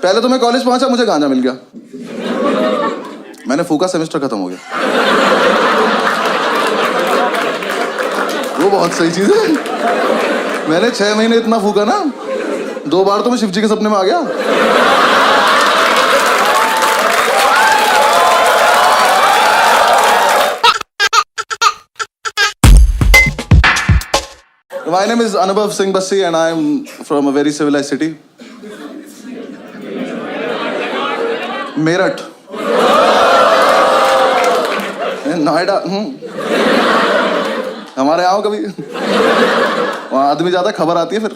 पहले तो मैं कॉलेज पहुंचा, मुझे गांजा मिल गया, मैंने फूका, सेमेस्टर खत्म हो गया। वो बहुत सही चीज है। मैंने 6 महीने इतना फूका ना, 2 बार तो मैं शिव जी के सपने में आ गया। My name is Anubhav Singh Bassi and I am from a very civilized city. Meerut, Noida. हमारे आओ कभी, वहाँ आदमी ज्यादा, खबर आती है फिर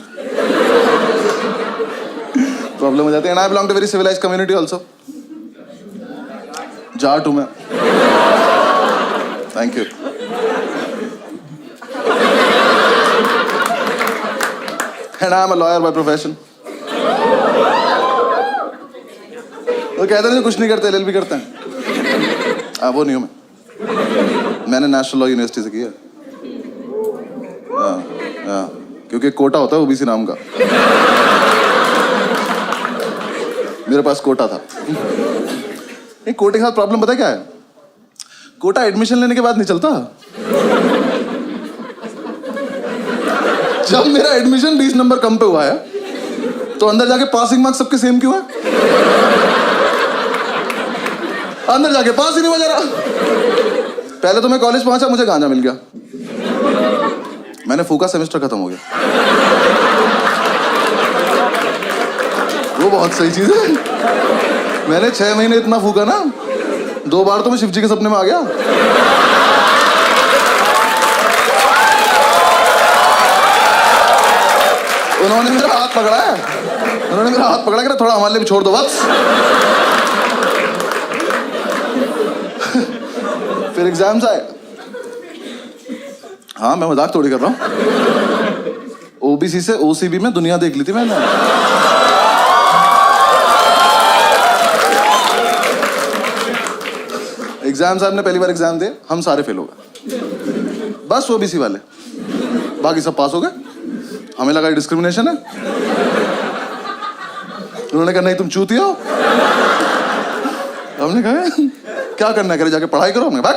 प्रॉब्लम हो जाती है। And I belong to very civilized community also. Jat हूँ मैं। Thank you. And I am a lawyer by profession. तो कहते हैं कुछ नहीं करते, LLB करते हैं। वो नहीं हूँ मैंने नेशनल लॉ यूनिवर्सिटी से किया। क्योंकि कोटा होता है ओबीसी नाम का, मेरे पास कोटा था। नहीं, कोटे के साथ प्रॉब्लम पता है क्या है? कोटा एडमिशन लेने के बाद नहीं चलता। जब मेरा एडमिशन 20 नंबर कम पे हुआ है, तो अंदर जाके पासिंग मार्क्स सबके सेम क्यों है? अंदर जाके पास ही नहीं हुआ जरा। पहले तो मैं कॉलेज पहुंचा, मुझे गांजा मिल गया, मैंने फूका, सेमेस्टर खत्म हो गया। वो बहुत सही चीज है। मैंने 6 महीने इतना फूका ना, 2 बार तो मैं शिव जी के सपने में आ गया। उन्होंने मेरा हाथ पकड़ा है, उन्होंने मेरा हाथ पकड़ा कि थोड़ा हमारे लिए भी छोड़ दो बस। फिर एग्जाम्स आए। हाँ, मैं मजाक थोड़ी कर रहा हूँ। ओबीसी से ओसीबी में दुनिया देख ली थी मैंने। एग्जाम साहब ने पहली बार एग्जाम दिए, हम सारे फेल हो गए, बस ओबीसी वाले, बाकी सब पास हो गए। हमें लगा डिस्क्रिमिनेशन है। उन्होंने कहा नहीं तुम चूतिया हो। हमने कहा क्या करना है, करे जाके पढ़ाई करो। हमने भाग,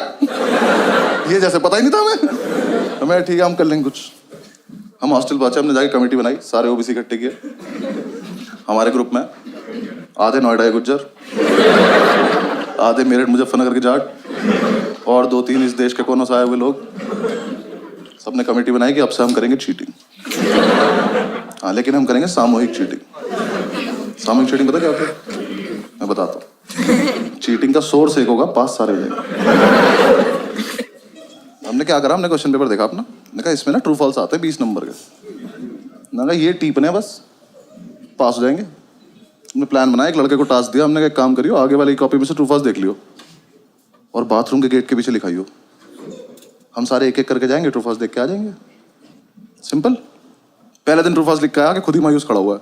ये जैसे पता ही नहीं था हमें। ठीक है, हम कर लेंगे कुछ। हम हॉस्टल पहुंचे, हमने जाके कमेटी बनाई, सारे ओबीसी इकट्ठे किए। हमारे ग्रुप में आधे नोएडा के गुज्जर, आधे मेरठ मुजफ्फरनगर के जाट और 2-3 इस देश के कोनों से आए हुए लोग। सबने कमेटी बनाई कि अब से हम करेंगे चीटिंग। हाँ, लेकिन हम करेंगे सामूहिक चीटिंग। सामूहिक चीटिंग पता क्या होता है? मैं बताता हूँ। चीटिंग का सोर्स एक होगा, पास सारे हो जाएंगे। हमने क्या करा, हमने क्वेश्चन पेपर देखा अपना, मैंने कहा इसमें ना ट्रू फॉल्स आते हैं 20 नंबर के। मैंने कहा ये टीपने बस, पास हो जाएंगे। हमने प्लान बनाया, एक लड़के को टास्क दिया, हमने कहा एक काम करियो, आगे वाली कॉपी में से ट्रू फॉल्स देख लियो और बाथरूम के गेट के पीछे लिखाइयो। हम सारे एक एक करके जाएंगे, ट्रू फॉल्स देख के आ जाएंगे। सिंपल। पहले दिन ट्रू फॉल्स लिख के आया कि खुद ही मायूस खड़ा हुआ है।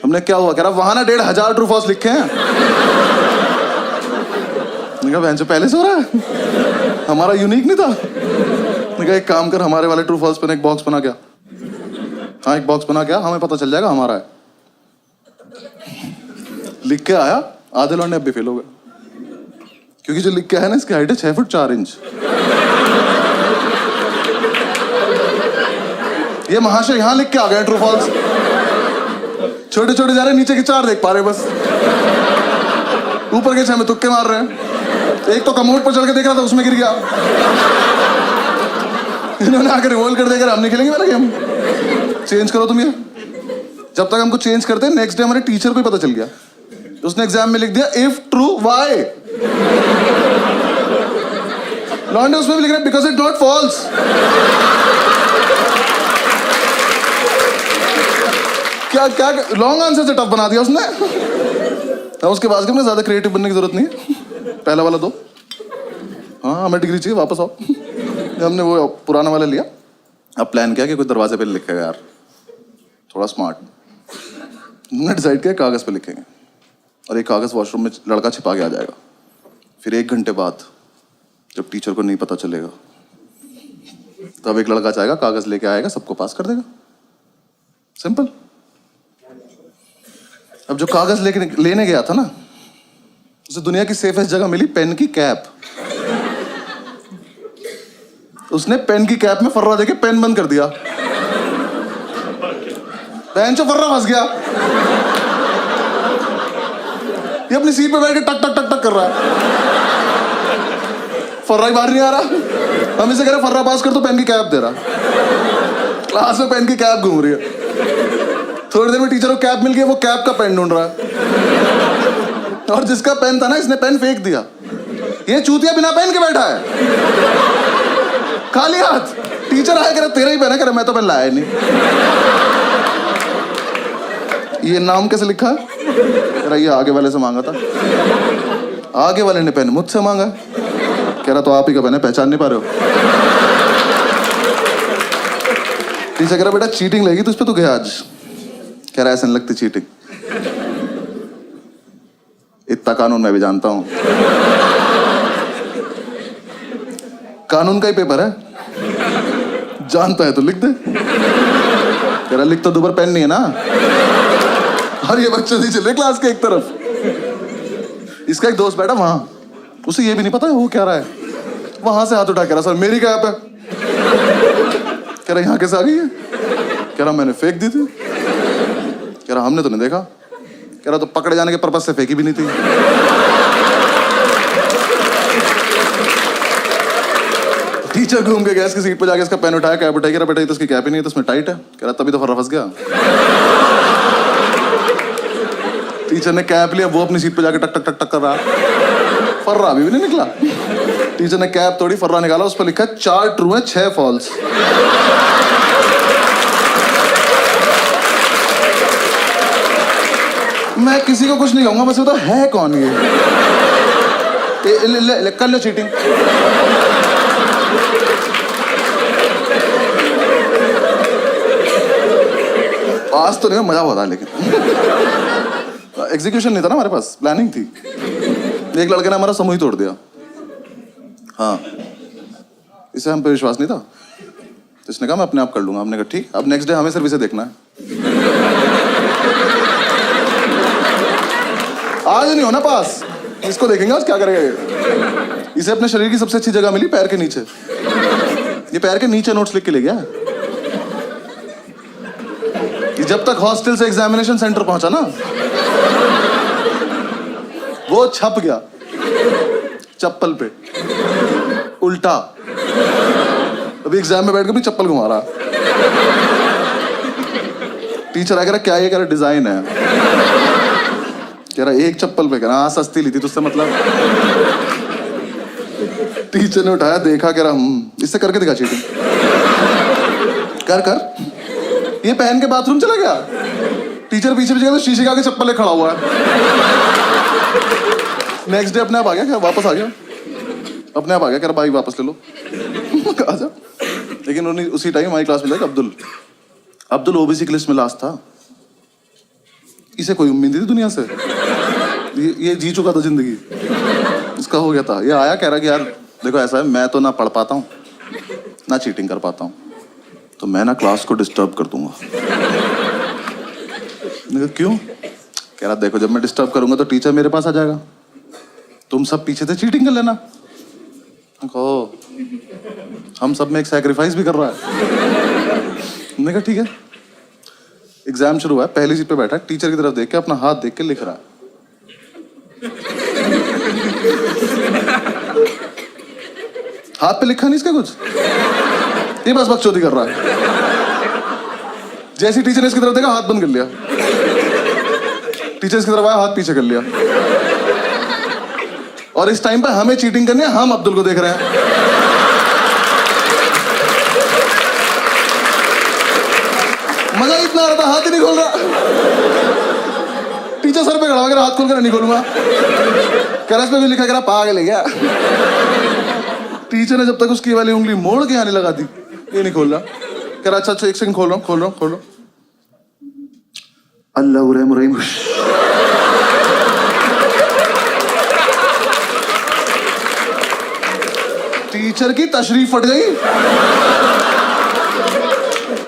हमने क्या हुआ, कह रहा वहां ना 1500 ट्रू फॉल्स लिखे हैं। मैंने कहा बहन से पहले से हो रहा है, हमारा यूनिक नहीं था। मैंने कहा एक काम कर, हमारे वाले ट्रू फॉल्स पे एक बॉक्स बना क्या। हाँ, एक बॉक्स बना क्या, हमें पता चल जाएगा हमारा है। लिख के आया, आधे लौंडे अब भी फेल हो गए, क्योंकि जो लिख के आया ना, इसकी हाइट है 6 फुट 4 इंच। ये महाशय यहाँ लिख के आ गए ट्रू फॉल्स, छोटे छोटे जा रहे, नीचे के 4 देख पा रहे बस, ऊपर के 6 में तुक्के मार रहे हैं। एक तो कमोड पर चढ़ के देख रहा था, उसमें गिर गया। इन्होंने आकर रिवॉल्व कर देकर हम नहीं खेलेंगे वाला गेम, चेंज करो तुम ये। जब तक हमको चेंज करते, नेक्स्ट डे हमारे टीचर को ही पता चल गया, उसने एग्जाम में लिख दिया इफ ट्रू वाई। लॉन्डे उसमें भी लिख रहा है बिकॉज इट नॉट फॉल्स। क्या क्या लॉन्ग आंसर से टफ बना दिया उसने। उसके बाद हमने ज्यादा क्रिएटिव बनने की जरूरत नहीं है, पहला वाला 2। हाँ, हमें डिग्री चाहिए, वापस आओ। हमने वो पुराना वाला लिया, अब प्लान किया कि कोई दरवाजे पे लिखेगा यार, थोड़ा स्मार्ट। हमने डिसाइड किया कागज पे लिखेंगे और एक कागज वॉशरूम में लड़का छिपा के आ जाएगा। फिर 1 घंटे बाद जब टीचर को नहीं पता चलेगा, तब एक लड़का जाएगा, कागज लेके आएगा, सबको पास कर देगा। सिंपल। अब जो कागज लेने गया था ना, उसे दुनिया की सेफेस्ट जगह मिली पेन की कैप। उसने पेन की कैप में फर्रा देके पेन बंद कर दिया। पेन से फर्रा फंस गया। ये अपनी सीट पे बैठ के टक टक टक टक कर रहा है, फर्रा ही बाहर नहीं आ रहा। हम इसे कह रहे फर्रा पास कर, तो पेन की कैप दे रहा। क्लास में पेन की कैप घूम रही है। थोड़ी देर में टीचर को कैप मिल गई, वो कैप का पेन ढूंढ रहा है। और जिसका पेन था ना, इसने पेन फेंक दिया। ये चूतिया बिना पेन के बैठा है, खाली हाथ। टीचर आया, कह रहा तेरा ही पेन है। कह रहा मैं तो पेन लाया नहीं। ये नाम कैसे लिखा है? कह रहा ये आगे वाले से मांगा था। आगे वाले ने पेन मुझसे मांगा। कह रहा तो आप ही का पेन है, पहचान नहीं पा रहे हो? टीचर कह रहा बेटा चीटिंग लगी तुझ पे, तू गया आज। कह रहा ऐसे नहीं लगती चीटिंग, इतना कानून मैं भी जानता हूं। कानून का ही पेपर है, जानता है तो लिख दे। कह रहा लिख तो दो, पर पेन नहीं है ना। और ये बच्चे नहीं चले क्लास के एक तरफ। इसका एक दोस्त बैठा वहां, उसे ये भी नहीं पता है वो क्या रहा है। वहां से हाथ उठा, कह रहा सर मेरी कैप है। कह रहा यहाँ कैसे आ गई है? कह रहा मैंने फेंक दी थी। कह रहा हमने तो नहीं देखा। कह रहा तो पकड़े जाने के पर्पस से फेंकी भी नहीं थी। टीचर घूम के गया इसकी सीट पे, जाके इसका पेन उठाया, कैप उठाई। कह रहा बेटा ये तो इसकी कैप ही नहीं है, तो इसमें टाइट है। कह रहा तभी तो फर्रा फंस गया। टीचर ने कैप लिया, वो अपनी सीट पे जाके टक टक टक टक कर रहा। फर्रा अभी भी नहीं निकला। टीचर ने कैप तोड़ी, फर्रा निकाला, उस पर लिखा 4 ट्रू है 6 फॉल्स। मैं किसी को कुछ नहीं कहूंगा, बस तो है कौन ये? ले, कर लो चीटिंग। आज तो नहीं, मजा हुआ था, लेकिन एग्जीक्यूशन नहीं था ना हमारे पास, प्लानिंग थी। एक लड़के ने हमारा समूह ही तोड़ दिया। हाँ, इसे हम पे विश्वास नहीं था, तो इसने कहा मैं अपने आप कर लूंगा। हमने कहा ठीक। अब नेक्स्ट डे हमें सिर्फ इसे देखना है। आज नहीं होना पास, इसको देखेंगे आज क्या करेगा ये। इसे अपने शरीर की सबसे अच्छी जगह मिली, पैर के नीचे। ये पैर के नीचे नोट्स लिख के ले गया। ये जब तक हॉस्टल से एग्जामिनेशन सेंटर पहुंचा ना, वो छप गया चप्पल पे उल्टा। अभी एग्जाम में बैठ के भी चप्पल घुमा रहा। टीचर आ कह रहा क्या ये? कह रहा डिजाइन है। कह रहा एक चप्पल पे। कह रहा हाँ सस्ती ली थी तुझसे मतलब। टीचर ने उठाया, देखा, कह रहा इससे करके दिखा चीटिंग। कर कर। ये पहन के बाथरूम चला गया। टीचर पीछे पीछे तो शीशे के आगे चप्पल ले खड़ा हुआ है। नेक्स्ट डे अपने आप आ गया, क्या वापस आ गया, अपने आप आ गया। कह रहा भाई वापस ले लो। आजा। लेकिन उसी टाइम हमारी क्लास में था अब्दुल ओबीसी की लिस्ट में लास्ट था। इसे कोई उम्मीद नहीं थी दुनिया से। ये जी चुका था जिंदगी, इसका हो गया था। ये आया, कह रहा कि यार देखो ऐसा है, मैं तो ना पढ़ पाता हूँ ना चीटिंग कर पाता हूँ, तो मैं ना क्लास को डिस्टर्ब कर दूंगा। क्यों? कह रहा देखो जब मैं डिस्टर्ब करूंगा तो टीचर मेरे पास आ जाएगा, तुम सब पीछे से चीटिंग कर लेना। कहो हम सब में एक सैक्रिफाइस भी कर रहा है। मैंने कहा ठीक है। एग्जाम शुरू हुआ है, पहली सीट पे बैठा है, टीचर की तरफ देख के अपना हाथ देख के लिख रहा है। हाथ पे लिखा नहीं इसका कुछ, ये बस बकचोदी कर रहा है। जैसे टीचर ने इसकी तरफ देखा, हाथ बंद कर लिया। टीचर इसकी तरफ आया, हाथ पीछे कर लिया। और इस टाइम पे हमें चीटिंग करनी है, हम अब्दुल को देख रहे हैं। मजा इतना आ रहा था, हाथ ही नहीं खोल रहा। टीचर सर पे खड़ा होकर हाथ खोल कर नहीं खोलूंगा। कह रहा इस पे भी लिखा, कह रहा पागल है क्या। टीचर ने जब तक उसकी वाली उंगली मोड़ के आने लगा दी, ये नहीं खोल रहा। कह रहा अच्छा एक सेकंड, खोल रहा हूं। अल्लाह रहीम। टीचर की तशरीफ फट गई।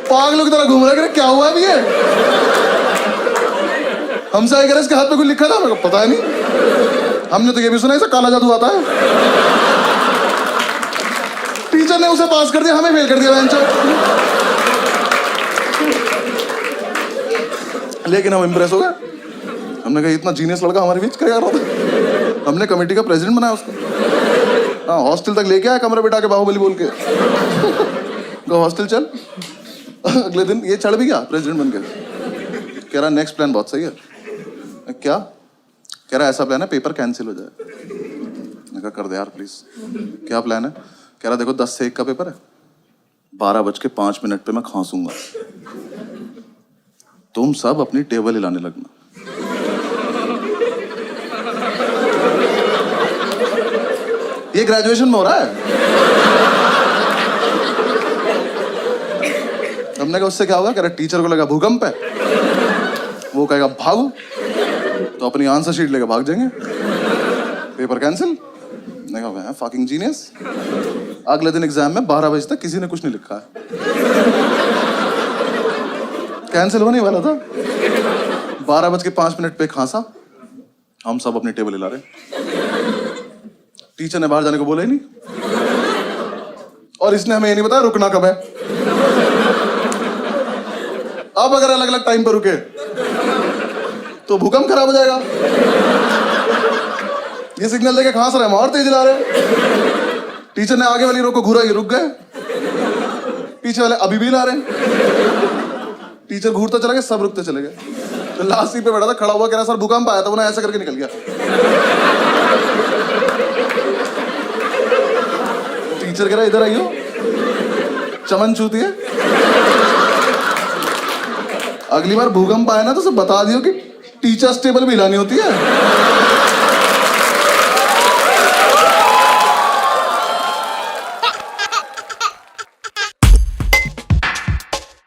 पागलों की तरह घूम रहा है, क्या हुआ है ये? हमसे आई कह रहे इसके हाथ पे कुछ लिखा था, मेरे को पता है नहीं, हमने तो ये भी सुना इसे काला जादू आता है। टीचर ने उसे पास कर दिया, हमें फेल कर दिया बेंचो। लेकिन हम इम्प्रेस हो गए, हमने कहा इतना जीनियस लड़का हमारे बीच क्या कर रहा था। हमने कमेटी का प्रेसिडेंट बनाया उसको। हाँ, हॉस्टल तक लेके आया कमरे बिठा के बाहुबली बोल के। तो हॉस्टल चल। अगले दिन ये चढ़ भी गया प्रेसिडेंट बन के। कह रहा नेक्स्ट प्लान बहुत सही है। क्या? कह रहा ऐसा प्लान है पेपर कैंसिल हो जाए। मैंने कहा कर दे यार प्लीज। क्या प्लान है? कह रहा देखो 10 से 1 का पेपर है, 12:05 पे मैं खांसूंगा, तुम सब अपनी टेबल हिलाने लगना। ये ग्रेजुएशन में हो रहा है। हमने कहा उससे क्या होगा? कह रहा टीचर को लगा भूकंप है, वो कहेगा भागो, तो अपनी आंसर शीट लेकर भाग जाएंगे, पेपर कैंसिल। मैंने कहा फकिंग जीनियस। अगले दिन एग्जाम में 12 बजे तक किसी ने कुछ नहीं लिखा है, कैंसिल होने वाला था। 12:05 पे खांसा, हम सब अपनी टेबल हिला रहे। टीचर ने बाहर जाने को बोला ही नहीं, और इसने हमें ये नहीं बताया रुकना कब है। अब अगर अलग अलग टाइम पर रुके तो भूकंप खराब हो जाएगा। ये सिग्नल देके खांस रहे हैं, और तेज हिला रहे। टीचर ने आगे वाली रो को घूरा, ये रुक गए, पीछे वाले अभी भी हिला रहे हैं। टीचर घूरता चला गया, सब रुकते चले गए। तो लास्ट सीट पे बैठा था, खड़ा हुआ, कह रहा सर भूकंप आया था, उन्हें ऐसा करके निकल गया। टीचर कह रहा इधर आइयो, चमन छूती है। अगली बार भूकंप आए ना तो सब बता दियो कि टीचर्स टेबल भी हिलानी होती है।